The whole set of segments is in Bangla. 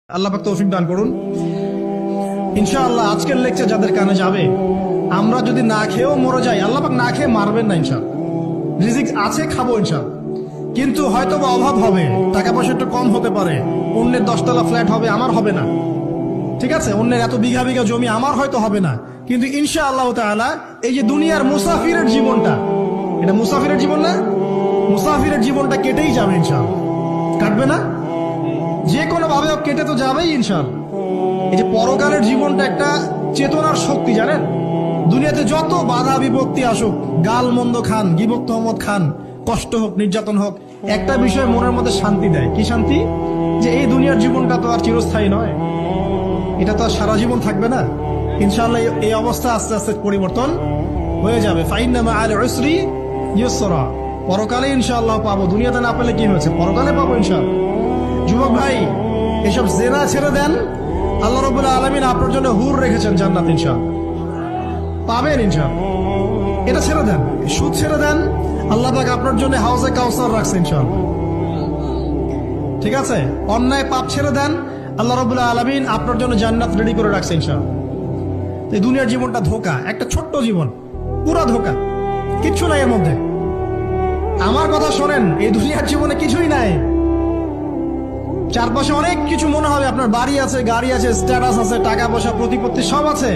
আল্লাহ পাক তৌফিক দান করুন। ইনশাআল্লাহ আজকের লেকচার যাদের কানে যাবে, আমরা যদি না খেয়েও মরে যাই, আল্লাহ পাক না খেয়ে মারবেন না ইনশাআল্লাহ। রিজিক আছে, খাবো ইনশাআল্লাহ। কিন্তু হয়তো বা অভাব হবে, টাকা পয়সা একটু কম হতে পারে, অন্যের 10 তলা ফ্ল্যাট হবে, আমার হবে না, ঠিক আছে, অন্যের এত বিঘা বিঘা জমি আমার হয়তো হবে না। কিন্তু ইনশাআল্লাহ তাআলা এই যে দুনিয়ার মুসাফিরের জীবনটা, এটা মুসাফিরের জীবন না, মুসাফিরের জীবনটা কেটেই যাবে ইনশাআল্লাহ। কাটবে না? যে কোনো ভাবে কেটে তো যাবেই ইনশাআল্লাহ। এই যে পরকালের জীবনটা একটা চেতনার শক্তি, জানেন, দুনিয়াতে যত বাধা বিপত্তি আসুক, গাল মন্দ খান, গিবত তহমত খান, কষ্ট হোক, নির্যাতন হোক, একটা বিষয় মনের মধ্যে শান্তি দেয়। কি শান্তি? যে এই দুনিয়ার জীবনটা তো আর চিরস্থায়ী নয়, এটা তো আর সারা জীবন থাকবে না। ইনশাআল্লাহ এই অবস্থা আস্তে আস্তে পরিবর্তন হয়ে যাবে। ফাইন্না মাআল উসরি ইউসরা, পরকালে ইনশাআল্লাহ পাবো। দুনিয়াতে না পেলে কি হয়েছে, পরকালে পাবো ইনশাআল্লাহ। যুবক ভাই, এসব জেনা ছেড়ে দেন, আল্লাহ রাব্বুল আলামিন আপনার জন্য হুর রেখেছেন জান্নাত, ইনশাআল্লাহ পাবেন ইনশাআল্লাহ। এটা ছেড়ে দেন, সুদ ছেড়ে দেন, আল্লাহ পাক আপনার জন্য হাউজে কাউসার রাখছে ইনশাআল্লাহ, ঠিক আছে। অন্যায় পাপ ছেড়ে দেন, আল্লাহ রাব্বুল আলামিন আপনার জন্য জান্নাত রেডি করে রাখছে ইনশাআল্লাহ। এই দুনিয়ার জীবনটা ধোঁকা, একটা ছোট্ট জীবন, পুরা ধোঁকা, কিচ্ছু নাই এর মধ্যে। আমার কথা শোনেন, এই দুনিয়ার জীবনে কিছুই নাই। চারপাশে অনেক কিছু মনে হবে, আপনার বাড়ি আছে, গাড়ি আছে, স্ট্যাটাস আছে, টাকা পয়সা, প্রতিপত্তি সব আছে।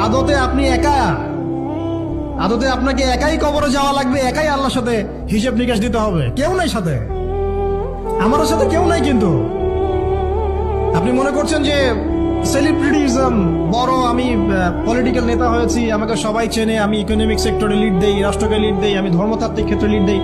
আদতে আপনি একা, আদতে আপনাকে একাই কবরে যাওয়া লাগবে, একাই আল্লাহর সাথে হিসেব নিকাশ দিতে হবে। কেউ নাই সাথে, আমারও সাথে কেউ নাই। কিন্তু আপনি মনে করছেন যে সেলিব্রিটিজম, বড় আমি পলিটিক্যাল নেতা হয়েছি, আমাকে সবাই চেনে, আমি ইকোনমিক সেক্টরে লিড দেই, রাষ্ট্রকে লিড দেই, আমি ধর্মতাত্ত্বিক ক্ষেত্রে লিড দেই,